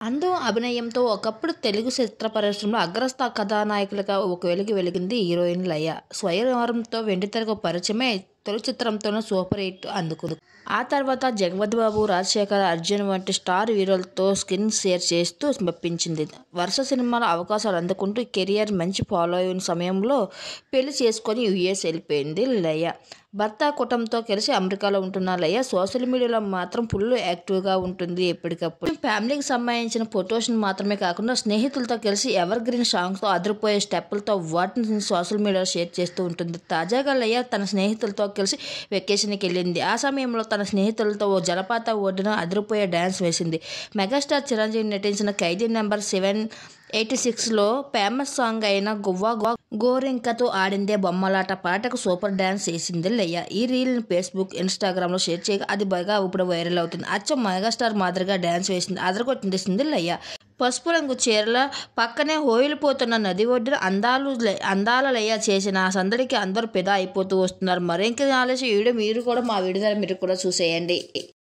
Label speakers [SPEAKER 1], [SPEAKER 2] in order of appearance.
[SPEAKER 1] అందం, అభినయంతో ఒకప్పుడు తెలుగు చిత్ర పరిశ్రమలో అగ్రస్థ కథానాయకులుగా ఒక వెలిగింది హీరోయిన్ లయ. స్వయంవరంతో వెండితెరకు పరిచయమై తొలి చిత్రంతోనే సూపర్ హిట్ అందుకుంది. ఆ తర్వాత జగపతిబాబు, రాజశేఖర్, అర్జున్ వంటి స్టార్ హీరోలతో స్క్రీన్ షేర్ చేస్తూ మెప్పించింది. వరుస సినిమాల అవకాశాలు అందుకుంటూ కెరియర్ మంచి ఫాలో అయిన సమయంలో పెళ్లి చేసుకొని యుఎస్ వెళ్ళిపోయింది లయ. భర్త, కుటుంబంతో కలిసి అమెరికాలో ఉంటున్న లయ సోషల్ మీడియాలో మాత్రం ఫుల్ యాక్టివ్గా ఉంటుంది. ఎప్పటికప్పుడు ఫ్యామిలీకి సంబంధించిన ఫొటోస్ మాత్రమే కాకుండా స్నేహితులతో కలిసి ఎవర్ గ్రీన్ సాంగ్స్తో అదిరిపోయే స్టెప్పులతో వాటిని సోషల్ మీడియాలో షేర్ చేస్తూ ఉంటుంది. తాజాగా లయ తన స్నేహితులతో కలిసి వెకేషన్కి వెళ్ళింది. ఆ సమయంలో తన స్నేహితులతో ఓ జలపాత ఒడ్డున అదిరిపోయే డ్యాన్స్ వేసింది. మెగాస్టార్ చిరంజీవి నటించిన ఖైదీ నెంబర్ 786లో ఫేమస్ సాంగ్ అయిన గువ్వా గోరింకతో ఆడిందే బొమ్మలాట పాటకు సూపర్ డ్యాన్స్ చేసింది లయ. ఈ రీల్ని ఫేస్బుక్, ఇన్స్టాగ్రామ్లో షేర్ చేయగా అది బాగా ఇప్పుడు వైరల్ అవుతుంది. అచ్చం మెగాస్టార్ మాదిరిగా డ్యాన్స్ వేసింది, అదరగొట్టింది లయ. పసుపు రంగు చీరల పక్కనే హోయిలిపోతున్న నది ఒడ్డున అందాల లయ చేసిన ఆ సందడికి అందరూ ఫిదా అయిపోతూ వస్తున్నారు. మరింక ఆలస్యం మీరు కూడా మా వీడియో ద్వారా మీరు కూడా చూసేయండి.